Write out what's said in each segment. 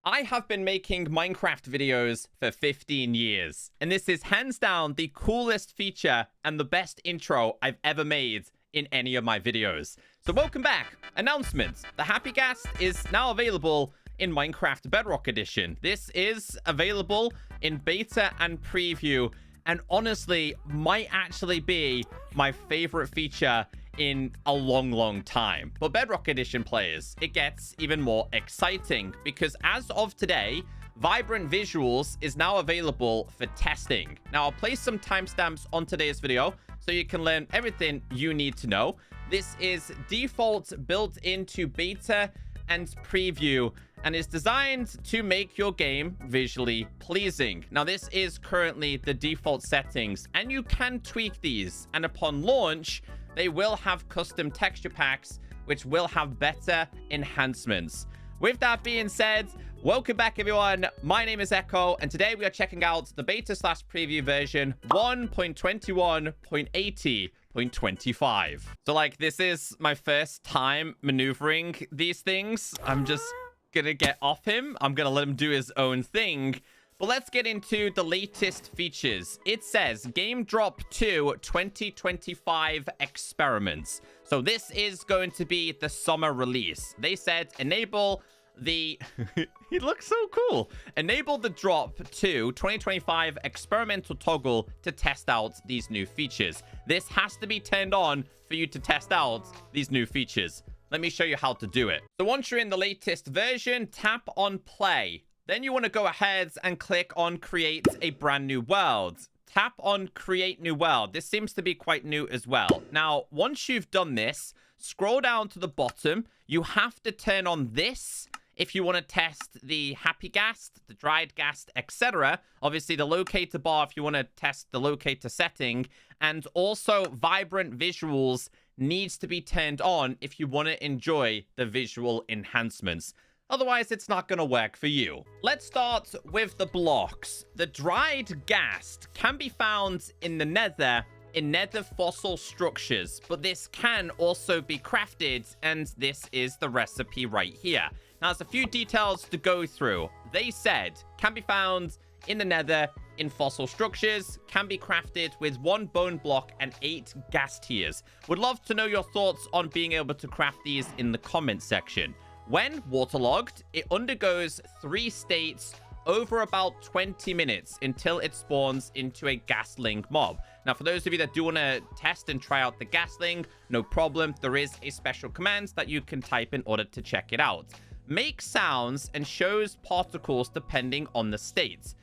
I have been making Minecraft videos for 15 years, and this is hands down the coolest feature and the best intro I've ever made in any of my videos. So welcome back. Announcement. The Happy Ghast is now available in Minecraft Bedrock Edition. This is available in beta and preview, and honestly might actually be my favorite feature in a long time. But Bedrock Edition players, it gets even more exciting because as of today, Vibrant Visuals is now available for testing. Now I'll place some timestamps on today's video so you can learn everything you need to know. This is default built into beta and preview and is designed to make your game visually pleasing. Now this is currently the default settings and you can tweak these, and upon launch they will have custom texture packs which will have better enhancements. With that being said, welcome back everyone. My name is Echo and today we are checking out the beta/preview version 1.21.80.25. So like, this is my first time maneuvering these things. I'm just gonna get off him. I'm gonna let him do his own thing. But let's get into the latest features. It says Game Drop 2 2025 Experiments. So this is going to be the summer release. They said enable the... He looks so cool. Enable the Drop 2 2025 experimental toggle to test out these new features. This has to be turned on for you to test out these new features. Let me show you how to do it. So once you're in the latest version, tap on play. Then you want to go ahead and click on create a brand new world. Tap on create new world. This seems to be quite new as well. Now, once you've done this, scroll down to the bottom. You have to turn on this if you want to test the Happy Ghast, the Dried Ghast, etc. Obviously, the locator bar if you want to test the locator setting. And also, Vibrant Visuals needs to be turned on if you want to enjoy the visual enhancements. Otherwise, it's not going to work for you. Let's start with the blocks. The Dried Ghast can be found in the nether, in nether fossil structures, but this can also be crafted, and this is the recipe right here. Now, there's a few details to go through. They said can be found in the nether, in fossil structures, can be crafted with 1 bone block and 8 ghast tears. Would love to know your thoughts on being able to craft these in the comment section. When waterlogged, it undergoes 3 states over about 20 minutes until it spawns into a Ghastling mob. Now, for those of you that do want to test and try out the Ghastling, no problem. There is a special command that you can type in order to check it out. Makes sounds and shows particles depending on the states.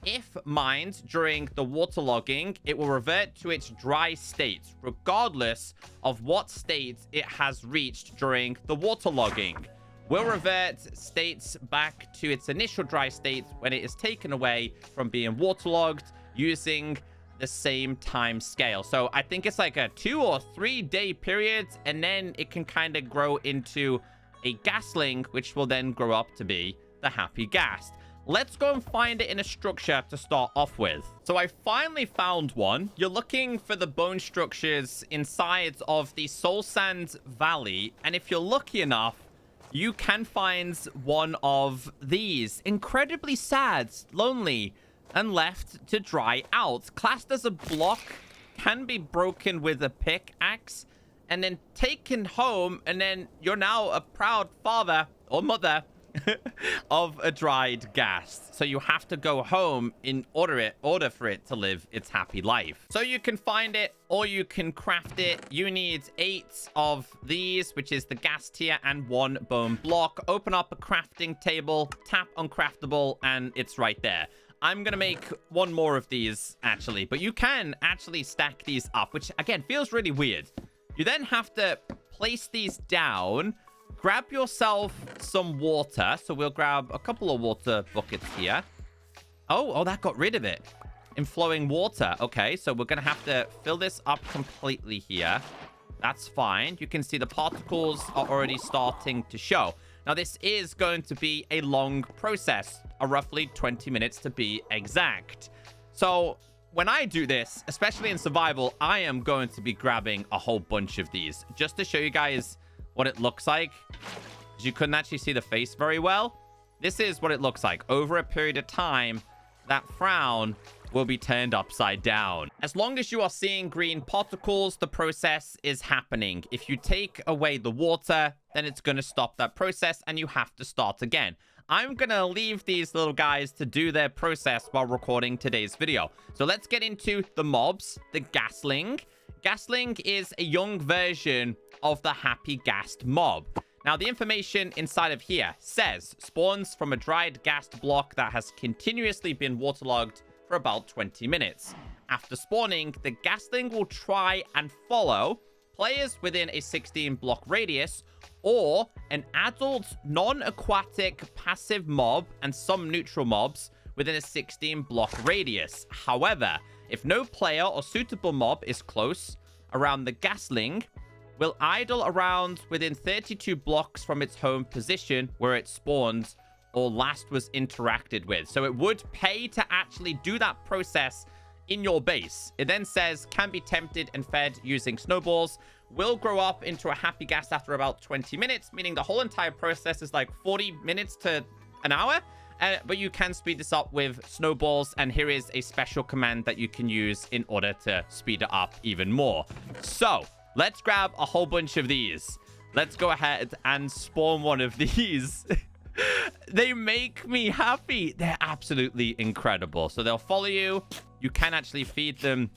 If mined during the waterlogging, it will revert to its dry state, regardless of what state it has reached during the waterlogging. Will revert states back to its initial dry state when it is taken away from being waterlogged using the same time scale. So I think it's like a 2 or 3 day period, and then it can kind of grow into a Ghastling, which will then grow up to be the Happy Ghast. Let's go and find it in a structure to start off with. So I finally found one. You're looking for the bone structures inside of the Soul Sand Valley, and if you're lucky enough, you can find one of these. Incredibly sad, lonely, and left to dry out. Classed as a block, can be broken with a pickaxe, and then taken home, and then you're now a proud father or mother of a Dried Ghast. So you have to go home in order for it to live its happy life. So you can find it or you can craft it. You need 8 of these, which is the ghast tier, and 1 bone block. Open up a crafting table, tap on craftable, and it's right there. I'm gonna make 1 more of these actually, but you can actually stack these up, which again feels really weird. You then have to place these down. Grab yourself some water. So we'll grab a couple of water buckets here. Oh, that got rid of it. In flowing water. Okay, so we're going to have to fill this up completely here. That's fine. You can see the particles are already starting to show. Now, this is going to be a long process. Roughly 20 minutes to be exact. So when I do this, especially in survival, I am going to be grabbing a whole bunch of these just to show you guys what it looks like. You couldn't actually see the face very well. this is what it looks like. Over a period of time, that frown will be turned upside down. As long as you are seeing green particles, the process is happening. If you take away the water, then it's going to stop that process and you have to start again. I'm going to leave these little guys to do their process while recording today's video. So let's get into the mobs, the Ghastling. Ghastling is a young version of the Happy Ghast mob. Now, the information inside of here says spawns from a dried ghast block that has continuously been waterlogged for about 20 minutes. After spawning, the Ghastling will try and follow players within a 16-block radius or an adult non-aquatic passive mob and some neutral mobs within a 16-block radius. However, if no player or suitable mob is close around the Ghastling, will idle around within 32 blocks from its home position where it spawned or last was interacted with. So it would pay to actually do that process in your base. It then says can be tempted and fed using snowballs, will grow up into a Happy Ghast after about 20 minutes, meaning the whole entire process is like 40 minutes to an hour. But you can speed this up with snowballs, and here is a special command that you can use in order to speed it up even more. So let's grab a whole bunch of these. Let's go ahead and spawn one of these. They make me happy. They're absolutely incredible. So they'll follow you. You can actually feed them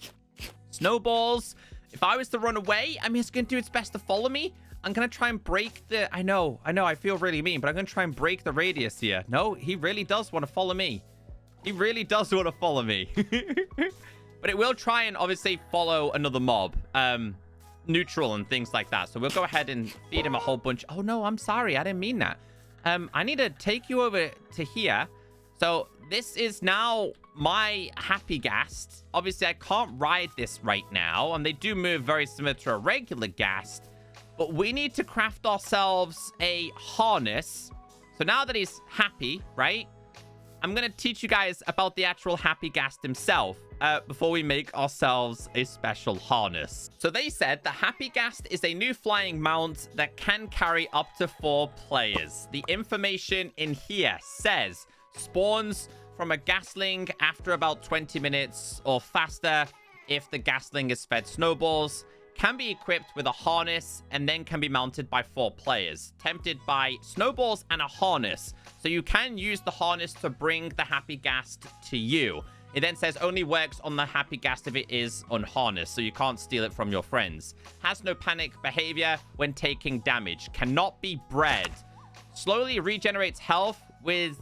snowballs. If I was to run away, I mean, it's going to do its best to follow me. I'm going to try and break the... I know, I feel really mean, but I'm going to try and break the radius here. No, he really does want to follow me. He really does want to follow me. But it will try and obviously follow another mob. Neutral and things like that. So we'll go ahead and feed him a whole bunch. Oh, no, I'm sorry. I didn't mean that. I need to take you over to here. So this is now my Happy Ghast. Obviously, I can't ride this right now. And they do move very similar to a regular Ghast. But we need to craft ourselves a harness. So now that he's happy, right? I'm going to teach you guys about the actual Happy Ghast himself before we make ourselves a special harness. So they said the Happy Ghast is a new flying mount that can carry up to 4 players. The information in here says spawns from a Ghastling after about 20 minutes or faster if the Ghastling is fed snowballs, can be equipped with a harness, and then can be mounted by 4 players, tempted by snowballs and a harness. So you can use the harness to bring the Happy Ghast to you. It then says only works on the Happy Ghast if it is unharnessed, so you can't steal it from your friends. Has no panic behavior when taking damage. Cannot be bred. Slowly regenerates health with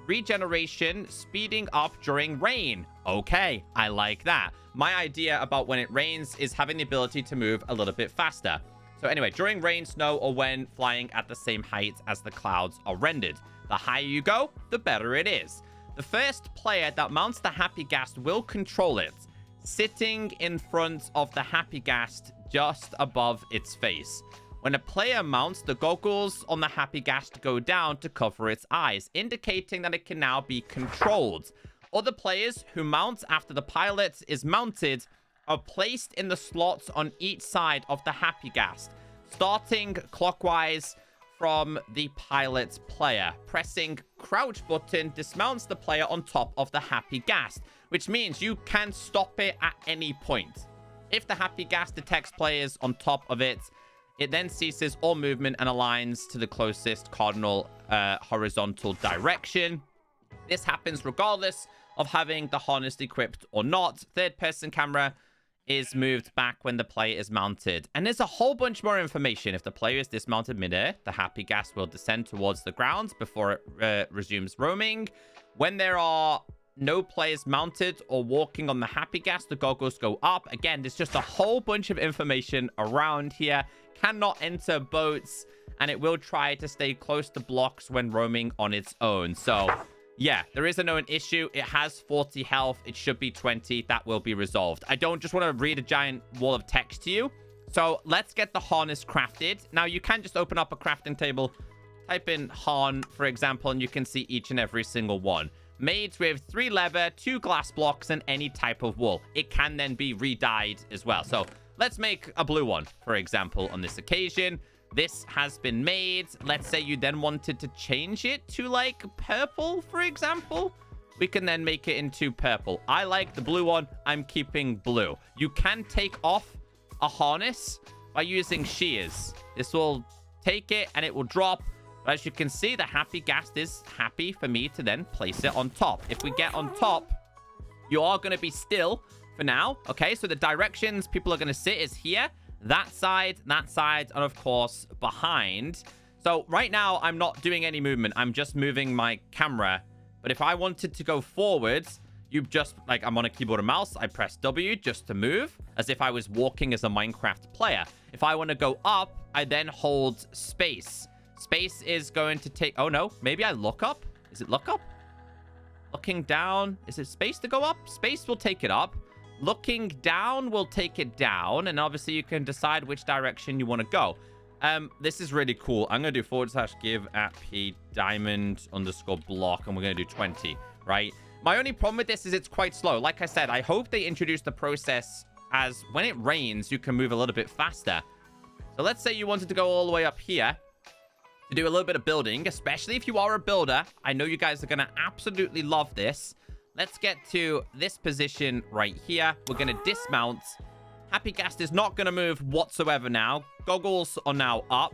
regeneration speeding up during rain. Okay, I like that. My idea about when it rains is having the ability to move a little bit faster. So anyway, during rain, snow, or when flying at the same height as the clouds are rendered. The higher you go, the better it is. The first player that mounts the Happy Ghast will control it, sitting in front of the Happy Ghast just above its face. When a player mounts, the goggles on the Happy Ghast go down to cover its eyes, indicating that it can now be controlled. Other players who mount after the pilot is mounted are placed in the slots on each side of the Happy Ghast, starting clockwise from the pilot player. Pressing crouch button dismounts the player on top of the Happy Ghast, which means you can stop it at any point. If the Happy Ghast detects players on top of it, it then ceases all movement and aligns to the closest cardinal horizontal direction. This happens regardless of having the harness equipped or not. Third-person camera is moved back when the player is mounted. And there's a whole bunch more information. If the player is dismounted midair, the Happy Ghast will descend towards the ground before it resumes roaming. When there are no players mounted or walking on the Happy Ghast, the goggles go up. Again, there's just a whole bunch of information around here. Cannot enter boats, and it will try to stay close to blocks when roaming on its own. So yeah, there is a known issue. It has 40 health. It should be 20. That will be resolved. I don't just want to read a giant wall of text to you. So let's get the harness crafted. Now, you can just open up a crafting table, type in Harn, for example, and you can see each and every single one. Made with 3 leather, 2 glass blocks, and any type of wool. It can then be re-dyed as well. So let's make a blue one, for example, on this occasion. This has been made. Let's say you then wanted to change it to like purple, for example. We can then make it into purple. I like the blue one. I'm keeping blue. You can take off a harness by using shears. This will take it and it will drop. But as you can see, the Happy Ghast is happy for me to then place it on top. If we get on top, you are going to be still for now. Okay, so the directions people are going to sit is here. That side, and of course, behind. So right now, I'm not doing any movement. I'm just moving my camera. But if I wanted to go forwards, you just, like, I'm on a keyboard and mouse. I press W just to move, as if I was walking as a Minecraft player. If I want to go up, I then hold space. Space is going to take... Oh, no. Maybe I look up. Is it look up? Looking down. Is it space to go up? Space will take it up. Looking down will take it down, and obviously you can decide which direction you want to go. This is really cool. I'm going to do /give @p diamond_block, and we're going to do 20, right? My only problem with this is it's quite slow. Like I said, I hope they introduce the process as when it rains, you can move a little bit faster. So let's say you wanted to go all the way up here to do a little bit of building, especially if you are a builder. I know you guys are going to absolutely love this. Let's get to this position right here. We're going to dismount. Happy Ghast is not going to move whatsoever now. Goggles are now up.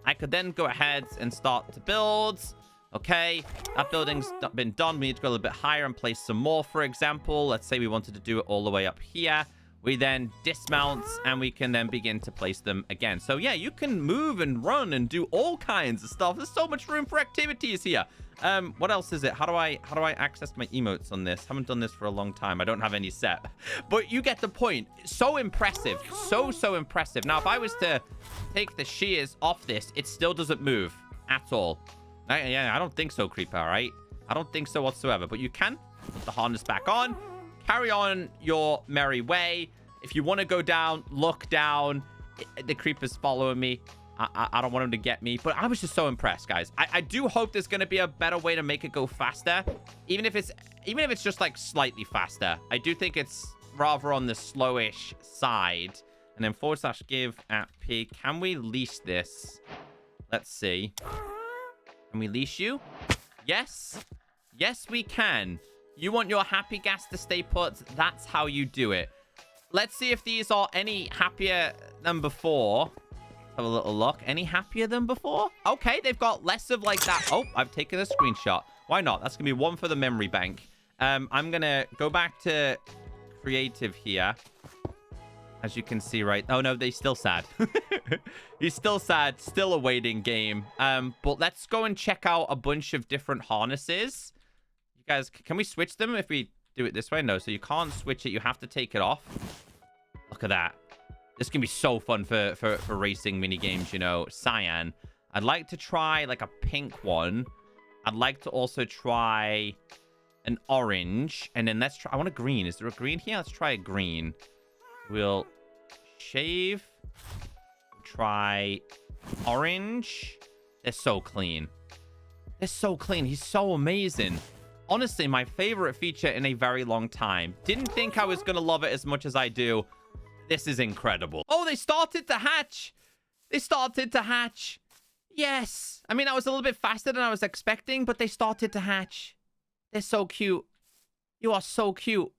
I could then go ahead and start to build. Okay, that building's been done. We need to go a little bit higher and place some more, for example. Let's say we wanted to do it all the way up here. We then dismount, and we can then begin to place them again. So, yeah, you can move and run and do all kinds of stuff. There's so much room for activities here. What else is it? How do I access my emotes on this? Haven't done this for a long time. I don't have any set. But you get the point. So impressive. So impressive. Now, if I was to take the shears off this, it still doesn't move at all. Yeah, I don't think so, Creeper, all right? I don't think so whatsoever. But you can put the harness back on. Carry on your merry way. If you want to go down, look down. The Creeper's following me. I don't want him to get me. But I was just so impressed, guys. I do hope there's going to be a better way to make it go faster. Even if it's just like slightly faster. I do think it's rather on the slowish side. And then /give @p. Can we leash this? Let's see. Can we leash you? Yes. Yes, we can. You want your Happy Ghast to stay put. That's how you do it. Let's see if these are any happier than before. Have a little look. Any happier than before? Okay, they've got less of like that. Oh, I've taken a screenshot. Why not? That's going to be one for the memory bank. I'm going to go back to creative here. As you can see, right? Oh, no, they're still sad. He's still sad. Still a waiting game. But let's go and check out a bunch of different harnesses. You guys, can we switch them if we do it this way? No, so you can't switch it. You have to take it off. Look at that. This can be so fun for racing mini games, you know. Cyan. I'd like to try like a pink one. I'd like to also try an orange. And then let's try... I want a green. Is there a green here? Let's try a green. We'll shave. Try orange. They're so clean. They're so clean. He's so amazing. Honestly, my favorite feature in a very long time. Didn't think I was going to love it as much as I do. This is incredible. Oh, they started to hatch. They started to hatch. Yes. I mean, that was a little bit faster than I was expecting, but they started to hatch. They're so cute. You are so cute.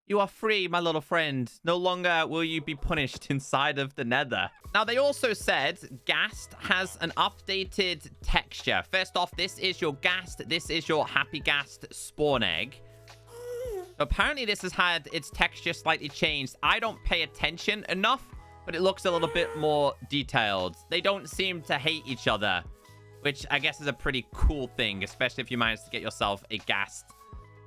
You are free, my little friend. No longer will you be punished inside of the nether. Now, they also said Ghast has an updated texture. First off, this is your Ghast. This is your Happy Ghast spawn egg. Apparently, this has had its texture slightly changed. I don't pay attention enough, but it looks a little bit more detailed. They don't seem to hate each other, which I guess is a pretty cool thing, especially if you manage to get yourself a Ghast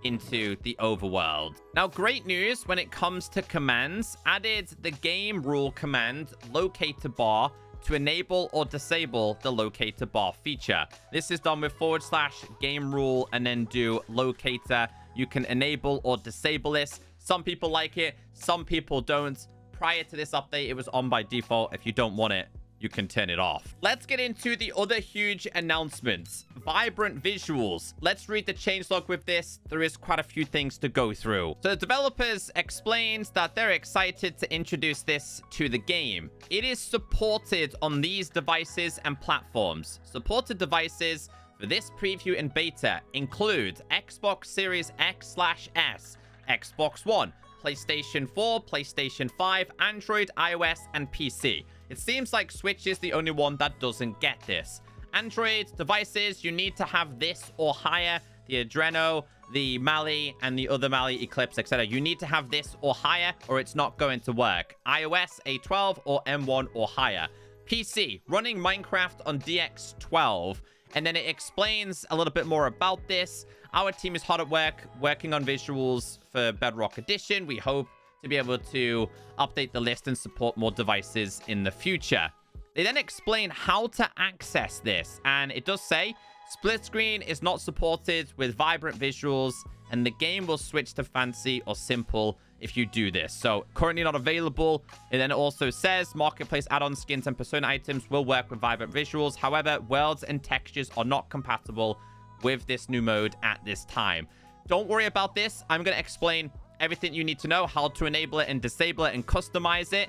into the overworld. Now, great news when it comes to commands. Added the game rule command locator bar to enable or disable the locator bar feature. This is done with /game rule and then do locator. You can enable or disable this. Some people like it, some people don't. Prior to this update, it was on by default. If you don't want it, you can turn it off. Let's get into the other huge announcements. Vibrant visuals. Let's read the changelog with this. There is quite a few things to go through. So the developers explained that they're excited to introduce this to the game. It is supported on these devices and platforms. Supported devices for this preview and beta include Xbox Series X/S, Xbox One, PlayStation 4, PlayStation 5, Android, iOS, and PC. It seems like Switch is the only one that doesn't get this. Android devices, you need to have this or higher. The Adreno, the Mali, and the other Mali, Eclipse, etc. You need to have this or higher, or it's not going to work. iOS, A12 or M1 or higher. PC, running Minecraft on DX12. And then it explains a little bit more about this. Our team is hard at work, working on visuals for Bedrock Edition. We hope to be able to update the list and support more devices in the future. They then explain how to access this. And it does say, split screen is not supported with vibrant visuals, and the game will switch to fancy or simple if you do this. So currently not available. And then it also says marketplace add-on skins and persona items will work with vibrant visuals. However, worlds and textures are not compatible with this new mode at this time. Don't worry about this. I'm going to explain everything you need to know, how to enable it and disable it and customize it.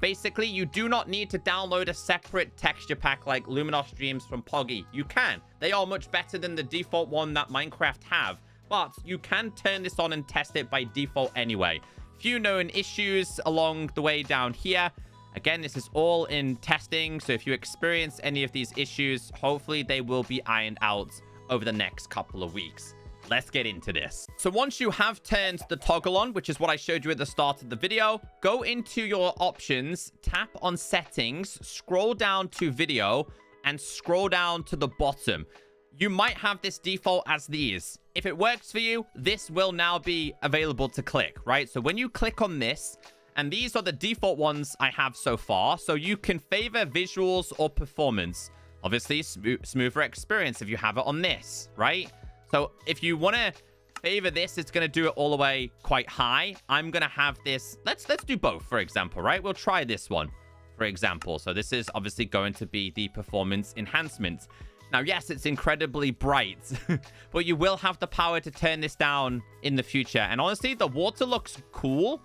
Basically, you do not need to download a separate texture pack like Luminos Dreams from Poggy. You can. They are much better than the default one that Minecraft have. But you can turn this on and test it by default anyway. Few known issues along the way down here. Again, this is all in testing. So if you experience any of these issues, hopefully they will be ironed out over the next couple of weeks. Let's get into this. So once you have turned the toggle on, which is what I showed you at the start of the video, go into your options, tap on settings, scroll down to video, and scroll down to the bottom. You might have this default as these. If it works for you, this will now be available to click, right? So when you click on this, and these are the default ones I have so far, so you can favor visuals or performance. Obviously, smoother experience if you have it on this, right? So if you want to favor this, it's going to do it all the way quite high. I'm going to have this. Let's do both, for example, right? We'll try this one, for example. So this is obviously going to be the performance enhancement. Now, yes, it's incredibly bright, but you will have the power to turn this down in the future. And honestly, the water looks cool,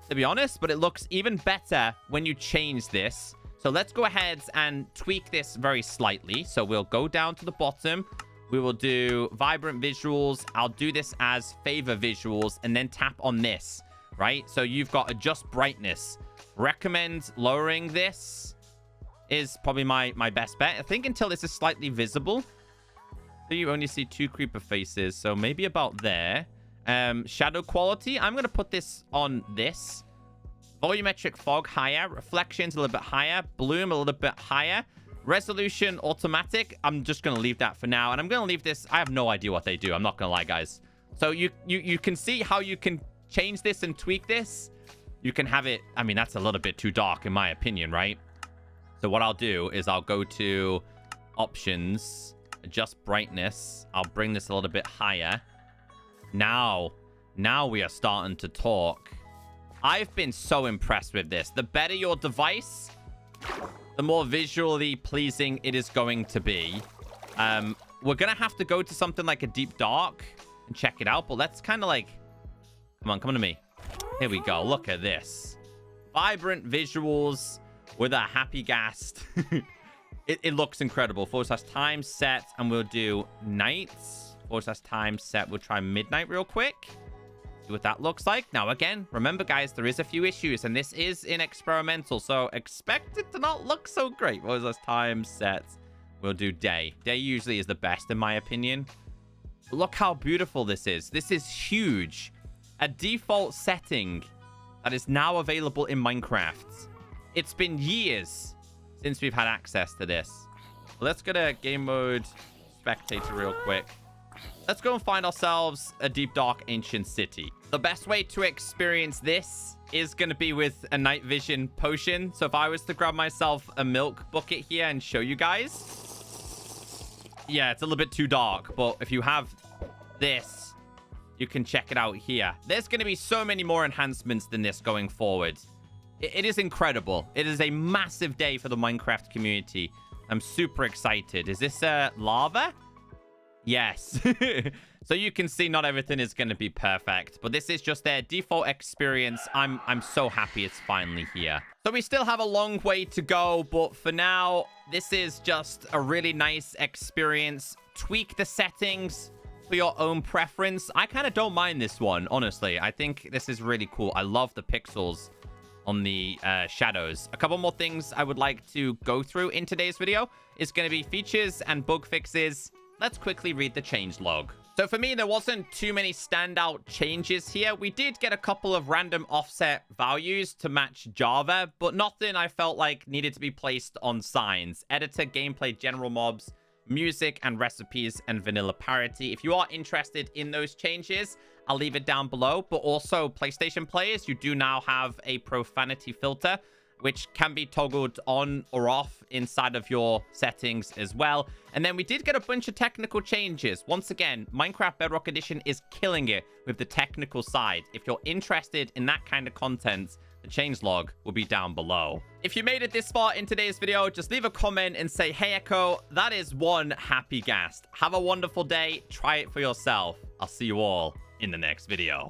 to be honest, but it looks even better when you change this. So let's go ahead and tweak this very slightly. So we'll go down to the bottom. We will do vibrant visuals. I'll do this as favor visuals and then tap on this, right? So you've got adjust brightness. Recommend lowering this is probably my best bet. I think until this is slightly visible. So you only see 2 creeper faces. So maybe about there. Shadow quality. I'm going to put this on this. Volumetric fog higher. Reflections a little bit higher. Bloom a little bit higher. Resolution automatic. I'm just going to leave that for now. And I'm going to leave this. I have no idea what they do. I'm not going to lie, guys. So you can see how you can change this and tweak this. You can have it. I mean, that's a little bit too dark in my opinion, right? So what I'll do is I'll go to options, adjust brightness. I'll bring this a little bit higher. Now we are starting to talk. I've been so impressed with this. The better your device, the more visually pleasing it is going to be. We're going to have to go to something like a deep dark and check it out. But let's kind of like... Come on to me. Here we go. Look at this. Vibrant visuals with a Happy Ghast. It looks incredible. /time set, and we'll do nights. /time set. We'll try midnight real quick. See what that looks like. Now, again, remember, guys, there is a few issues, and this is in experimental, so expect it to not look so great. /time set. We'll do day. Day usually is the best, in my opinion. Look how beautiful this is. This is huge. A default setting that is now available in Minecraft. It's been years since we've had access to this. Let's go to game mode spectator real quick. Let's go and find ourselves a deep dark ancient city. The best way to experience this is going to be with a night vision potion. So if I was to grab myself a milk bucket here and show you guys. Yeah, it's a little bit too dark. But if you have this, you can check it out here. There's going to be so many more enhancements than this going forward. It is incredible. It is a massive day for the Minecraft community. I'm super excited. Is this lava? Yes. So you can see not everything is going to be perfect, but this is just their default experience. I'm so happy it's finally here. So we still have a long way to go, but for now, this is just a really nice experience. Tweak the settings for your own preference. I kind of don't mind this one, honestly. I think this is really cool. I love the pixels on the shadows. A couple more things I would like to go through in today's video is going to be features and bug fixes. Let's quickly read the change log. So for me, there wasn't too many standout changes here. We did get a couple of random offset values to match Java, but nothing I felt like needed to be placed on signs. Editor, gameplay, general mobs, music and recipes, and vanilla parity. If you are interested in those changes, I'll leave it down below. But also, PlayStation players, you do now have a profanity filter, which can be toggled on or off inside of your settings as well. And then we did get a bunch of technical changes. Once again, Minecraft Bedrock Edition is killing it with the technical side. If you're interested in that kind of content, the changelog will be down below. If you made it this far in today's video, just leave a comment and say, hey, Echo, that is one Happy Ghast. Have a wonderful day. Try it for yourself. I'll see you all in the next video.